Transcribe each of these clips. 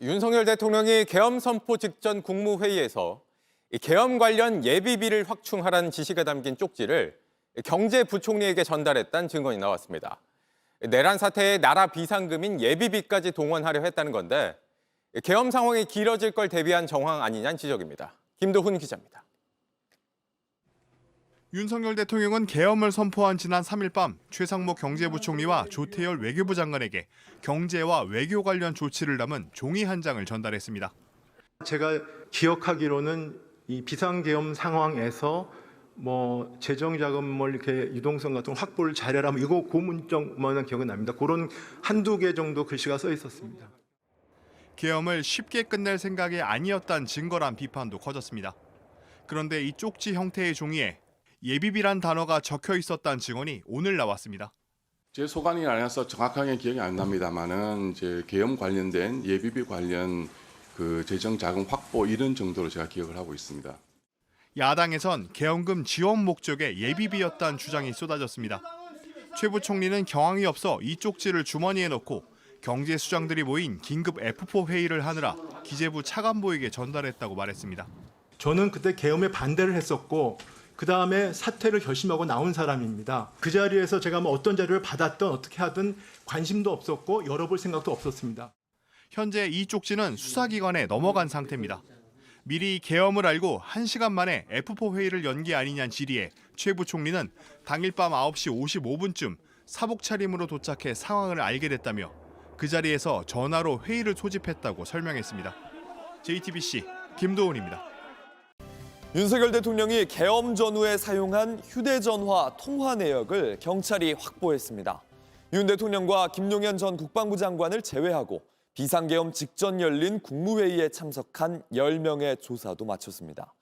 윤석열 대통령이 계엄 선포 직전 국무회의에서 계엄 관련 예비비를 확충하라는 지시가 담긴 쪽지를 경제부총리에게 전달했다는 증언이 나왔습니다. 내란 사태에 나라 비상금인 예비비까지 동원하려 했다는 건데 계엄 상황이 길어질 걸 대비한 정황 아니냐는 지적입니다. 김도훈 기자입니다. 윤석열 대통령은 계엄을 선포한 지난 3일 밤 최상목 경제부총리와 조태열 외교부 장관에게 경제와 외교 관련 조치를 담은 종이 한 장을 전달했습니다. 제가 기억하기로는 이 비상계엄 상황에서 재정 자금 이렇게 유동성 같은 거 확보를 잘해라 이거 고문장만 기억은 납니다. 그런 한두 개 정도 글씨가 써 있었습니다. 계엄을 쉽게 끝낼 생각이 아니었다는 증거란 비판도 커졌습니다. 그런데 이 쪽지 형태의 종이에 예비비란 단어가 적혀 있었다는 증언이 오늘 나왔습니다. 제 소관이 아니라서 정확하게 기억이 안 납니다만은 이제 계엄 관련된 예비비 관련 그 재정 자금 확보 이런 정도로 제가 기억을 하고 있습니다. 야당에선 계엄금 지원 목적의 예비비였다는 주장이 쏟아졌습니다. 최 부총리는 경황이 없어 이 쪽지를 주머니에 넣고 경제수장들이 모인 긴급 F4 회의를 하느라 기재부 차관보에게 전달했다고 말했습니다. 저는 그때 계엄에 반대를 했었고 그다음에 사퇴를 결심하고 나온 사람입니다. 그 자리에서 제가 어떤 자료를 받았든 어떻게 하든 관심도 없었고 열어볼 생각도 없었습니다. 현재 이 쪽지는 수사기관에 넘어간 상태입니다. 미리 계엄을 알고 1시간 만에 F4 회의를 연 게 아니냐는 질의에 최 부총리는 당일 밤 9시 55분쯤 사복 차림으로 도착해 상황을 알게 됐다며 그 자리에서 전화로 회의를 소집했다고 설명했습니다. JTBC 김도훈입니다. 윤석열 대통령이 계엄 전후에 사용한 휴대전화 통화 내역을 경찰이 확보했습니다. 윤 대통령과 김용현 전 국방부 장관을 제외하고 비상계엄 직전 열린 국무회의에 참석한 10명의 조사도 마쳤습니다.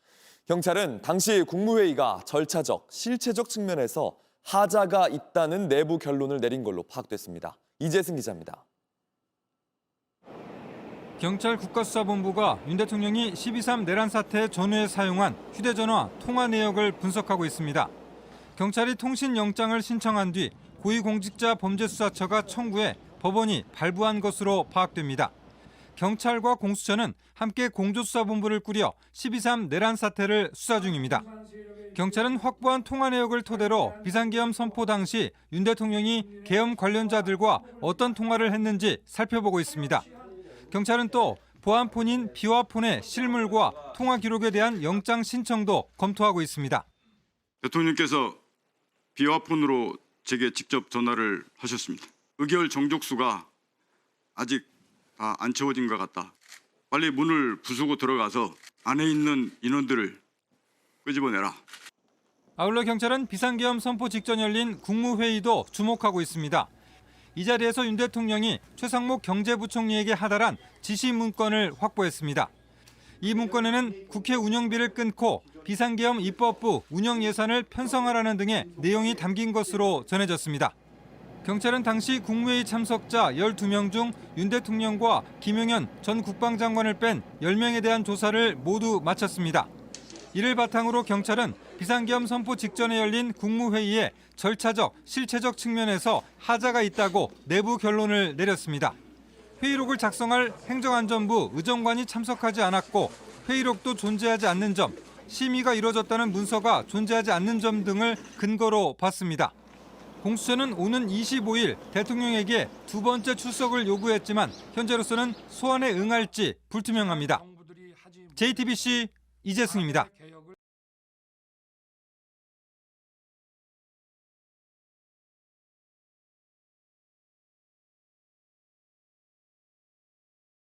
경찰은 당시 국무회의가 절차적, 실체적 측면에서 하자가 있다는 내부 결론을 내린 걸로 파악됐습니다. 이재승 기자입니다. 경찰 국가수사본부가 윤 대통령이 12.3 내란 사태 전후에 사용한 휴대전화 통화 내역을 분석하고 있습니다. 경찰이 통신영장을 신청한 뒤 고위공직자범죄수사처가 청구해 법원이 발부한 것으로 파악됩니다. 경찰과 공수처는 함께 공조수사본부를 꾸려 12.3 내란 사태를 수사 중입니다. 경찰은 확보한 통화 내역을 토대로 비상계엄 선포 당시 윤 대통령이 계엄 관련자들과 어떤 통화를 했는지 살펴보고 있습니다. 경찰은 또 보안폰인 비화폰의 실물과 통화 기록에 대한 영장 신청도 검토하고 있습니다. 대통령께서 비화폰으로 제게 직접 전화를 하셨습니다. 의결 정족수가 아직 다 안 채워진 것 같다. 빨리 문을 부수고 들어가서 안에 있는 인원들을 끄집어내라. 아울러 경찰은 비상계엄 선포 직전 열린 국무회의도 주목하고 있습니다. 이 자리에서 윤 대통령이 최상목 경제부총리에게 하달한 지시 문건을 확보했습니다. 이 문건에는 국회 운영비를 끊고 비상계엄 입법부 운영 예산을 편성하라는 등의 내용이 담긴 것으로 전해졌습니다. 경찰은 당시 국무회의 참석자 12명 중 윤 대통령과 김용현 전 국방장관을 뺀 10명에 대한 조사를 모두 마쳤습니다. 이를 바탕으로 경찰은 비상계엄 선포 직전에 열린 국무회의에 절차적, 실체적 측면에서 하자가 있다고 내부 결론을 내렸습니다. 회의록을 작성할 행정안전부 의정관이 참석하지 않았고 회의록도 존재하지 않는 점, 심의가 이뤄졌다는 문서가 존재하지 않는 점 등을 근거로 봤습니다. 공수처는 오는 25일 대통령에게 두 번째 출석을 요구했지만 현재로서는 소환에 응할지 불투명합니다. JTBC 이재승입니다.